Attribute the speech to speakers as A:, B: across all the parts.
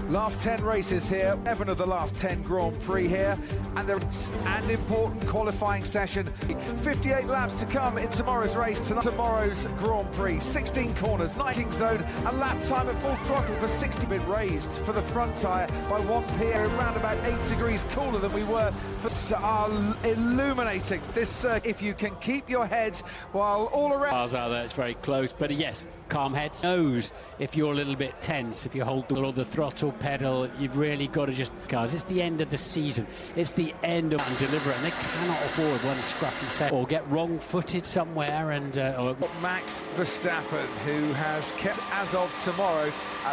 A: Last 10 races here, 11 of the last 10 Grand Prix here, and there's an important qualifying session. 58 laps to come in tomorrow's race, tomorrow's Grand Prix. 16 corners, 19 zone, a lap time at full throttle for 60. Been raised for the front tyre by 1 p.m. around about 8 degrees cooler than we were for illuminating this circuit. If you can keep your head while all around.
B: Cars out there, it's very close, but yes, calm head. Knows if you're a little bit tense, if you hold the throttle pedal, you've really got to just. Cars, it's the end of the season. It's the end of and deliver, and they cannot afford one scruffy set or get wrong-footed somewhere. And
A: Max Verstappen, who has kept as of tomorrow,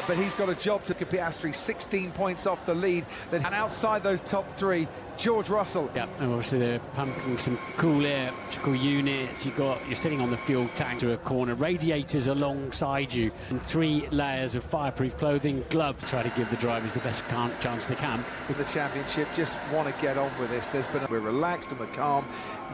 A: but he's got a job to Piastri, 16 points off the lead, and outside those top 3, George Russell.
B: Yeah, and obviously they're pumping some cool air, cool units. You're sitting on the fuel tank to a corner, radiators alongside you, and 3 layers of fireproof clothing, gloves. Try to give the drivers the best chance they can.
A: With the championship, just want to get on with this. We're relaxed and we're calm.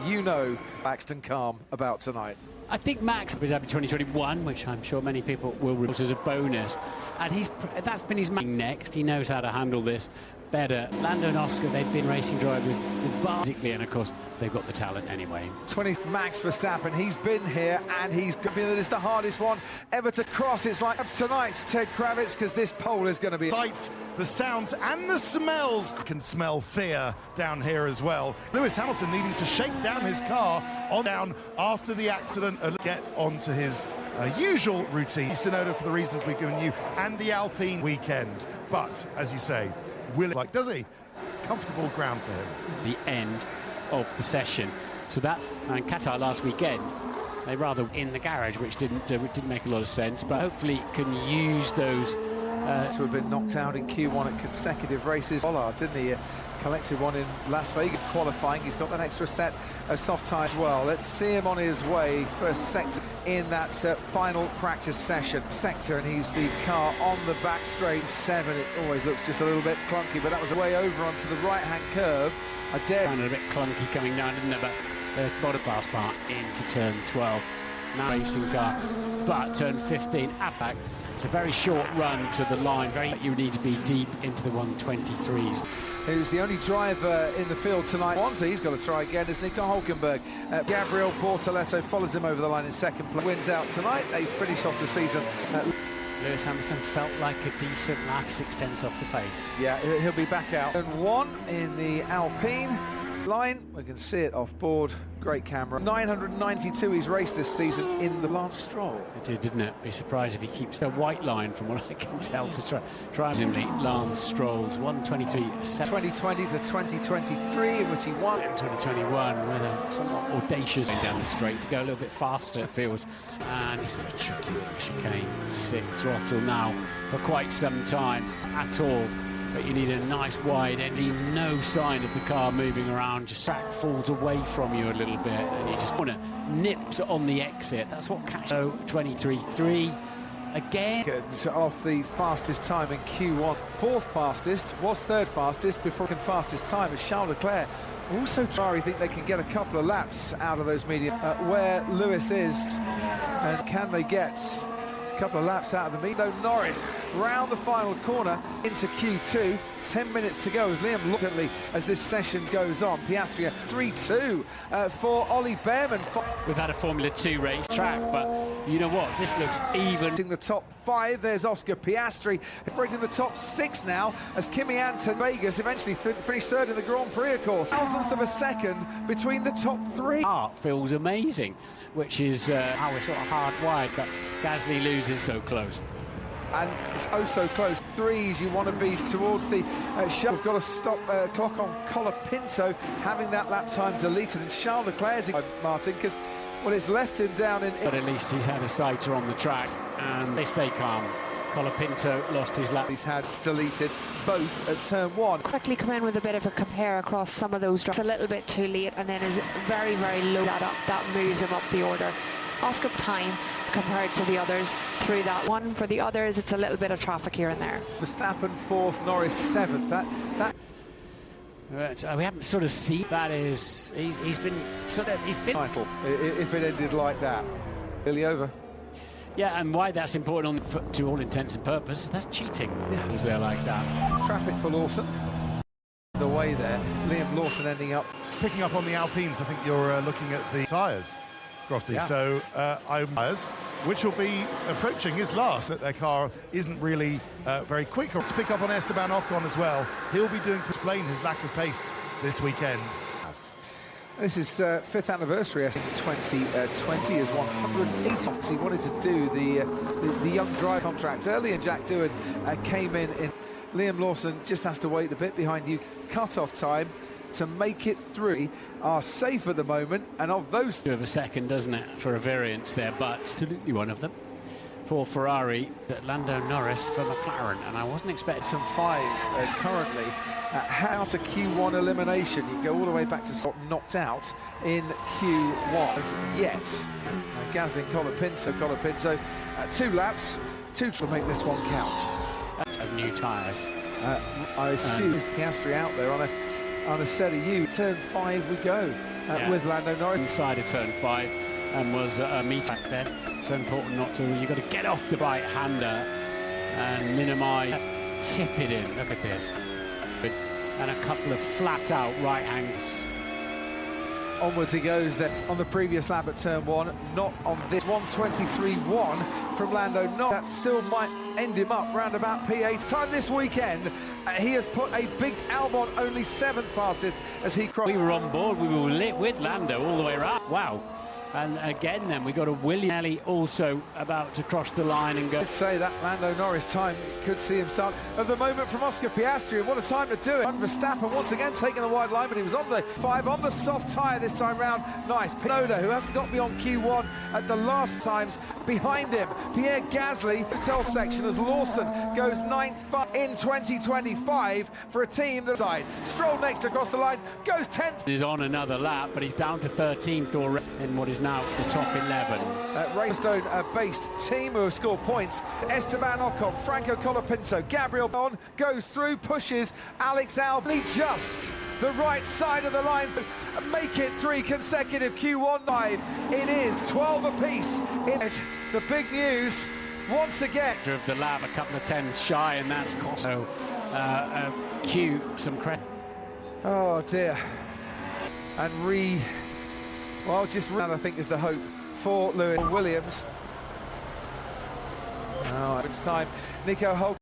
A: You know, relaxed and calm about tonight.
B: I think Max was Dhabi 2021, which I'm sure many people will remember as a bonus, and that's been his main next. He knows how to handle this better. Lando and Oscar, they've been racing drivers physically, and of course they've got the talent anyway.
A: 20th Max Verstappen, he's been here and he's going to be the hardest one ever to cross. It's like tonight, Ted Kravitz, because this pole is going to be
C: sights, the sounds and the smells. Can smell fear down here as well. Lewis Hamilton needing to shake down his car on down after the accident and get onto his usual routine. Sonoda for the reasons we've given you, and the Alpine weekend. But as you say, does he? Comfortable ground for him.
B: The end of the session. So that and Qatar last weekend, they rather in the garage, which didn't make a lot of sense. But hopefully can use those
A: to have been knocked out in Q1 at consecutive races. Pollard, didn't he? Collected one in Las Vegas qualifying. He's got that extra set of soft tyres as well. Let's see him on his way first sector in that final practice session sector, and he's the car on the back straight 7. It always looks just a little bit clunky, but that was way over onto the right-hand curve.
B: Found it a bit clunky coming down, didn't it? But the bottom fast part into turn 12. Now racing car, but turn 15 up back. It's a very short run to the line. You need to be deep into the 123s.
A: Who's the only driver in the field tonight? So he's got to try again, is Nico Hülkenberg. Gabriel Bortoleto follows him over the line in second place. Wins out tonight. They finish off the season.
B: Lewis Hamilton felt like a decent last 6/10 off the pace.
A: Yeah, he'll be back out. And 1 in the Alpine line. We can see it off board. Great camera. 992 he's raced this season in the Lance Stroll.
B: It did, didn't it? Be surprised if he keeps the white line, from what I can tell, to try presumably Lance Stroll's 123.
A: 2020 to 2023, in which he won.
B: In 2021 with a somewhat audacious down the straight to go a little bit faster, it feels. And this is a tricky chicane. 6 throttle now for quite some time at all. But you need a nice wide ending, no sign of the car moving around. Just track falls away from you a little bit, and you just want to nips on the exit. That's what catches. So 23.3 again.
A: Off the fastest time in Q1. 4th fastest, was 3rd fastest before fastest time is Charles Leclerc. Also, Ferrari think they can get a couple of laps out of those medium where Lewis is, and can they get couple of laps out of the meet. Norris round the final corner into Q2. 10 minutes to go as Liam looked as this session goes on. Piastri 3-2 for Ollie Behrman.
B: We've had a Formula 2 race track, but you know what? This looks even.
A: In the top 5, there's Oscar Piastri breaking the top 6 now as Kimi Anton Vegas eventually finished 3rd in the Grand Prix, of course. Thousandths of a second between the top 3.
B: Art feels amazing, which is how we're sort of hardwired, but Gasly loses so close.
A: And it's oh so close. 3s, you want to be towards the shell. We've got to stop clock on Colapinto having that lap time deleted. And Charles Leclerc's Martin, because well, it's left him down in.
B: But at least he's had a sighter on the track, and they stay calm. Colapinto lost his lap.
A: He's had deleted both at turn 1.
D: Quickly come in with a bit of a compare across some of those drops. It's a little bit too late, and then is very, very low. That moves him up the order. Oscar time compared to the others through that one. For the others, it's a little bit of traffic here and there.
A: Verstappen 4th, Norris 7th.
B: We haven't sort of seen that. He's been
A: title if it ended like that. Nearly over.
B: Yeah, and why that's important to all intents and purposes, that's cheating. Yeah. They're like that.
A: Traffic for Lawson. The way there, Liam Lawson ending up.
C: Just picking up on the Alpines, I think you're looking at the tyres, Crofty.
A: Yeah.
C: So, tyres, which will be approaching his last, that their car isn't really very quick. To pick up on Esteban Ocon as well. He'll be doing to explain his lack of pace this weekend.
A: This is 5th anniversary. 2020 is 180. He wanted to do the young driver contract early, and Jack Doohan came in. Liam Lawson just has to wait a bit behind you. Cut-off time to make it through are safe at the moment, and of those...
B: Bit of a second, doesn't it, for a variance there, but absolutely one of them. For Ferrari, Lando Norris for McLaren, and I wasn't expecting
A: some 5 currently. How to Q1 elimination. You go all the way back to knocked out in Q1 as yet. Gasly and Colapinto, 2 laps, 2 to make this one count.
B: Of new tyres.
A: I assume Piastri out there on a set of U. Turn 5 we go with Lando Norris.
B: Inside of turn 5 and was a meet back there. So important not to, you've got to get off the right-hander and minimise, tip it in. Look at this. And a couple of flat-out right hangs.
A: Onwards he goes then on the previous lap at turn 1, not on this 1:23.1 from Lando Norris. That still might end him up round about P8. Time this weekend, he has put a big Albon only 7th fastest as he crossed.
B: We were on board, we were lit with Lando all the way around. Wow. And again then we got a William Ellie also about to cross the line and go.
A: I'd say that Lando Norris time could see him start at the moment from Oscar Piastri, and what a time to do it. Verstappen once again taking a wide line, but he was on the 5 on the soft tyre this time round. Nice. Pinoda, who hasn't got beyond Q1 at the last times, behind him Pierre Gasly, hotel section as Lawson goes 9th in 2025 for a team that side. Stroll next across the line, goes 10th.
B: He's on another lap, but he's down to 13th already in what is now the top 11.
A: Railstone-based team who have scored points. Esteban Ocon, Franco Colapinto, Gabriel Bon goes through, pushes Alex Albon just the right side of the line. Make it 3 consecutive Q1 5. It is 12 apiece. In it, the big news once again.
B: Of the lap, a couple of 10s shy, and that's cost. So Q some credit.
A: Oh dear. And well, just I think is the hope for Lewis Williams. Oh, it's time. Nico Hulk.